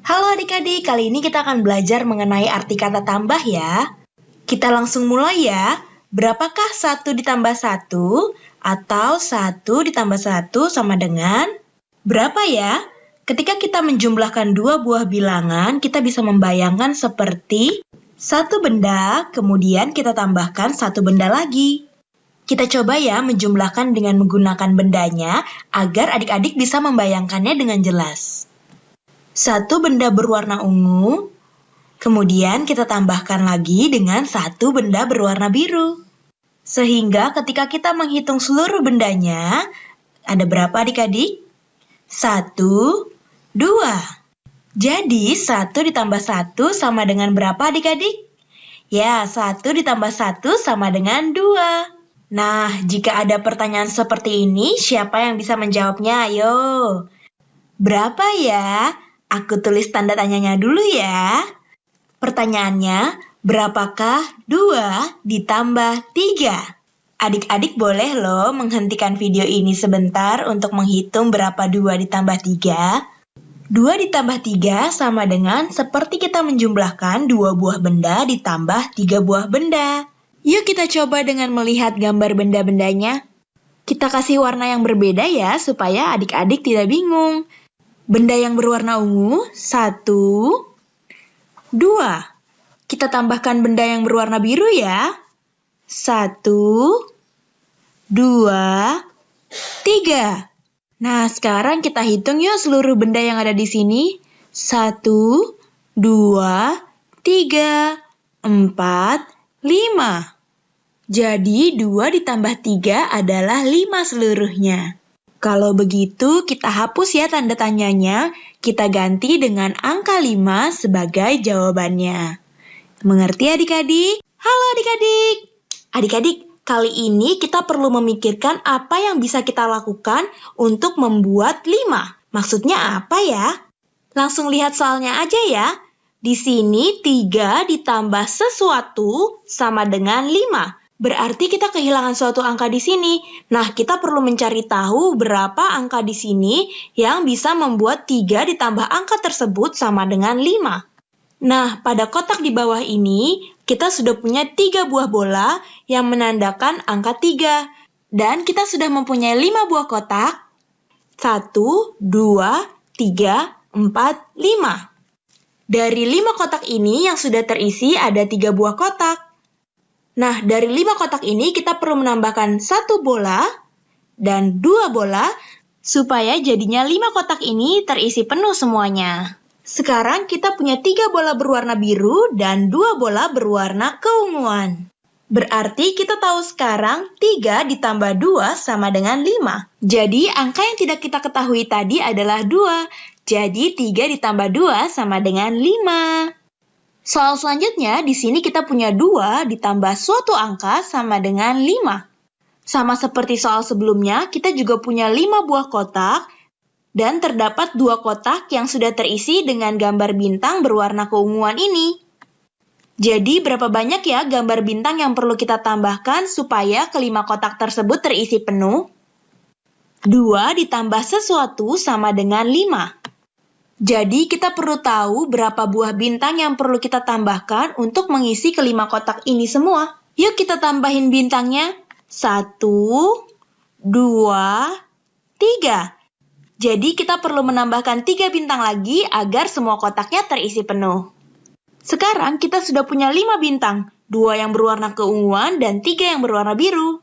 Halo adik-adik, kali ini kita akan belajar mengenai arti kata tambah ya. Kita langsung mulai ya. Berapakah 1 ditambah 1 atau 1 ditambah 1 sama dengan berapa ya? Ketika kita menjumlahkan dua buah bilangan, kita bisa membayangkan seperti satu benda, kemudian kita tambahkan satu benda lagi. Kita coba ya menjumlahkan dengan menggunakan bendanya agar adik-adik bisa membayangkannya dengan jelas. Satu benda berwarna ungu, kemudian kita tambahkan lagi dengan satu benda berwarna biru. Sehingga ketika kita menghitung seluruh bendanya, ada berapa adik-adik? 1, 2. Jadi 1 ditambah 1 sama dengan berapa adik-adik? Ya, 1 ditambah 1 sama dengan 2. Nah, jika ada pertanyaan seperti ini, siapa yang bisa menjawabnya? Ayo. Berapa ya? Aku tulis tanda tanyanya dulu ya. Pertanyaannya, berapakah 2 ditambah 3? Adik-adik boleh loh menghentikan video ini sebentar untuk menghitung berapa 2 ditambah 3. 2 ditambah 3 sama dengan seperti kita menjumlahkan 2 buah benda ditambah 3 buah benda. Yuk kita coba dengan melihat gambar benda-bendanya. Kita kasih warna yang berbeda ya, supaya adik-adik tidak bingung. Benda yang berwarna ungu, 1, 2. Kita tambahkan benda yang berwarna biru ya. 1, 2, 3. Nah, sekarang kita hitung yuk seluruh benda yang ada di sini. 1, 2, 3, 4, 5. Jadi 2 ditambah 3 adalah 5 seluruhnya. Kalau begitu, kita hapus ya tanda tanyanya. Kita ganti dengan angka 5 sebagai jawabannya. Mengerti adik-adik? Halo adik-adik! Adik-adik, kali ini kita perlu memikirkan apa yang bisa kita lakukan untuk membuat 5. Maksudnya apa ya? Langsung lihat soalnya aja ya. Di sini 3 ditambah sesuatu sama dengan 5. Berarti kita kehilangan suatu angka di sini. Nah, kita perlu mencari tahu berapa angka di sini yang bisa membuat 3 ditambah angka tersebut sama dengan 5. Nah, pada kotak di bawah ini, kita sudah punya 3 buah bola yang menandakan angka 3. Dan kita sudah mempunyai 5 buah kotak. 1, 2, 3, 4, 5. Dari 5 kotak ini yang sudah terisi ada 3 buah kotak. Nah, dari 5 kotak ini kita perlu menambahkan 1 bola dan 2 bola supaya jadinya 5 kotak ini terisi penuh semuanya. Sekarang kita punya 3 bola berwarna biru dan 2 bola berwarna keunguan. Berarti kita tahu sekarang 3 ditambah 2 sama dengan 5. Jadi angka yang tidak kita ketahui tadi adalah 2. Jadi 3 ditambah 2 sama dengan 5. Soal selanjutnya, di sini kita punya 2 ditambah suatu angka sama dengan 5. Sama seperti soal sebelumnya, kita juga punya 5 buah kotak dan terdapat 2 kotak yang sudah terisi dengan gambar bintang berwarna keunguan ini. Jadi berapa banyak ya gambar bintang yang perlu kita tambahkan supaya kelima kotak tersebut terisi penuh? 2 ditambah sesuatu sama dengan 5. Jadi kita perlu tahu berapa buah bintang yang perlu kita tambahkan untuk mengisi kelima kotak ini semua. Yuk kita tambahin bintangnya. 1, 2, 3. Jadi kita perlu menambahkan 3 bintang lagi agar semua kotaknya terisi penuh. Sekarang kita sudah punya 5 bintang, 2 yang berwarna keunguan dan 3 yang berwarna biru.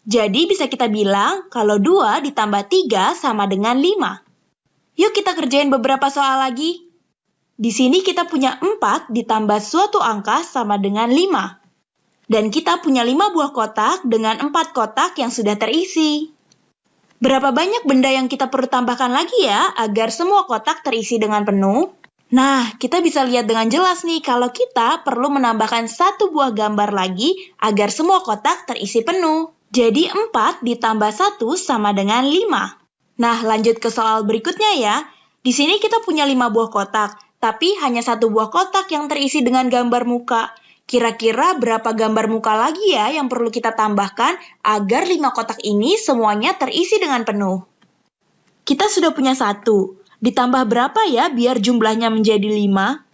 Jadi bisa kita bilang kalau 2 ditambah 3 sama dengan 5. Yuk kita kerjain beberapa soal lagi. Di sini kita punya 4 ditambah suatu angka sama dengan 5. Dan kita punya 5 buah kotak dengan 4 kotak yang sudah terisi. Berapa banyak benda yang kita perlu tambahkan lagi ya agar semua kotak terisi dengan penuh? Nah, kita bisa lihat dengan jelas nih kalau kita perlu menambahkan 1 buah gambar lagi agar semua kotak terisi penuh. Jadi 4 ditambah 1 sama dengan 5. Nah, lanjut ke soal berikutnya ya. Di sini kita punya 5 buah kotak, tapi hanya 1 buah kotak yang terisi dengan gambar muka. Kira-kira berapa gambar muka lagi ya yang perlu kita tambahkan agar 5 kotak ini semuanya terisi dengan penuh? Kita sudah punya 1. Ditambah berapa ya biar jumlahnya menjadi 5?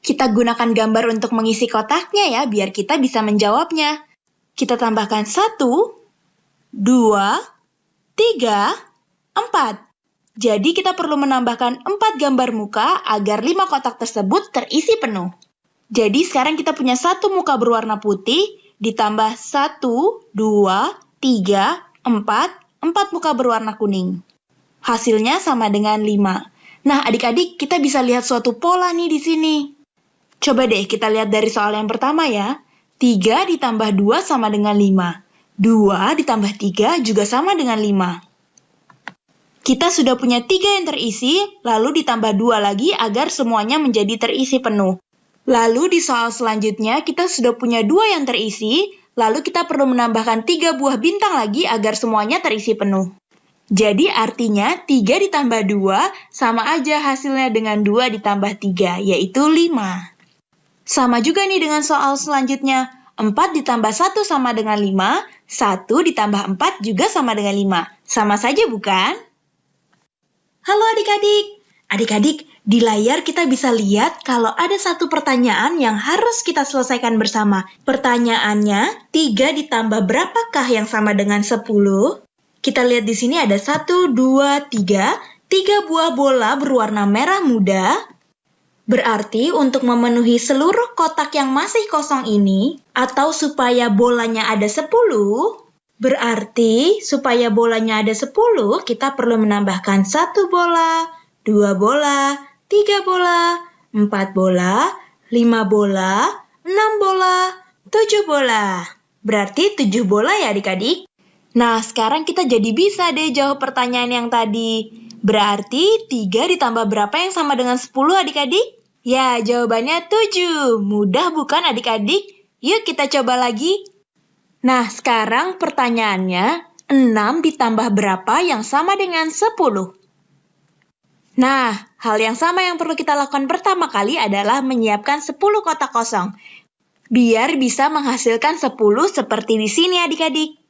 Kita gunakan gambar untuk mengisi kotaknya ya, biar kita bisa menjawabnya. Kita tambahkan 1, 2, 3, 4. Jadi kita perlu menambahkan 4 gambar muka agar 5 kotak tersebut terisi penuh. Jadi sekarang kita punya 1 muka berwarna putih, ditambah 1, 2, 3, 4 muka berwarna kuning. Hasilnya sama dengan 5. Nah, adik-adik, kita bisa lihat suatu pola nih di sini. Coba deh kita lihat dari soal yang pertama ya. 3 ditambah 2 sama dengan 5. 2 ditambah 3 juga sama dengan 5. Kita sudah punya 3 yang terisi, lalu ditambah 2 lagi agar semuanya menjadi terisi penuh. Lalu di soal selanjutnya kita sudah punya 2 yang terisi, lalu kita perlu menambahkan 3 buah bintang lagi agar semuanya terisi penuh. Jadi artinya 3 ditambah 2 sama aja hasilnya dengan 2 ditambah 3, yaitu 5. Sama juga nih dengan soal selanjutnya. 4 ditambah 1 sama dengan 5, 1 ditambah 4 juga sama dengan 5. Sama saja bukan? Halo adik-adik. Adik-adik, di layar kita bisa lihat kalau ada satu pertanyaan yang harus kita selesaikan bersama. Pertanyaannya, 3 ditambah berapakah yang sama dengan 10? Kita lihat di sini ada 1, 2, 3. 3 buah bola berwarna merah muda. Berarti untuk memenuhi seluruh kotak yang masih kosong ini, atau supaya bolanya ada 10, berarti supaya bolanya ada 10, kita perlu menambahkan 1 bola, 2 bola, 3 bola, 4 bola, 5 bola, 6 bola, 7 bola. Berarti 7 bola ya adik-adik? Nah, sekarang kita jadi bisa deh jawab pertanyaan yang tadi. Berarti 3 ditambah berapa yang sama dengan 10 adik-adik? Ya, jawabannya 7. Mudah bukan adik-adik? Yuk kita coba lagi. Nah, sekarang pertanyaannya, 6 ditambah berapa yang sama dengan 10? Nah, hal yang sama yang perlu kita lakukan pertama kali adalah menyiapkan 10 kotak kosong. Biar bisa menghasilkan 10 seperti di sini adik-adik.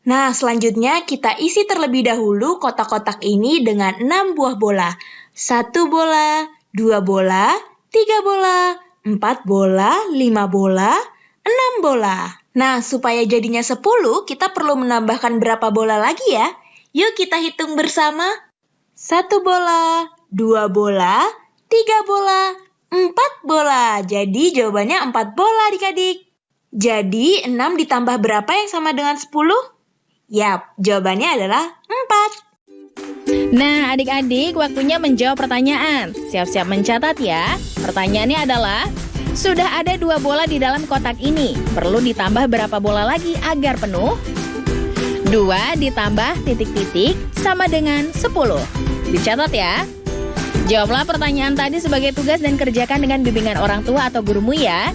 Nah, selanjutnya kita isi terlebih dahulu kotak-kotak ini dengan 6 buah bola. 1 bola, 2 bola, 3 bola, 4 bola, 5 bola, 6 bola. Nah, supaya jadinya 10, kita perlu menambahkan berapa bola lagi ya? Yuk kita hitung bersama. 1 bola, 2 bola, 3 bola, 4 bola. Jadi jawabannya 4 bola adik-adik. Jadi 6 ditambah berapa yang sama dengan 10? Yap, jawabannya adalah 4. Nah, adik-adik, waktunya menjawab pertanyaan. Siap-siap mencatat ya. Pertanyaannya adalah, sudah ada 2 bola di dalam kotak ini. Perlu ditambah berapa bola lagi agar penuh? 2 ditambah titik-titik sama dengan 10. Dicatat ya. Jawablah pertanyaan tadi sebagai tugas dan kerjakan dengan bimbingan orang tua atau gurumu ya.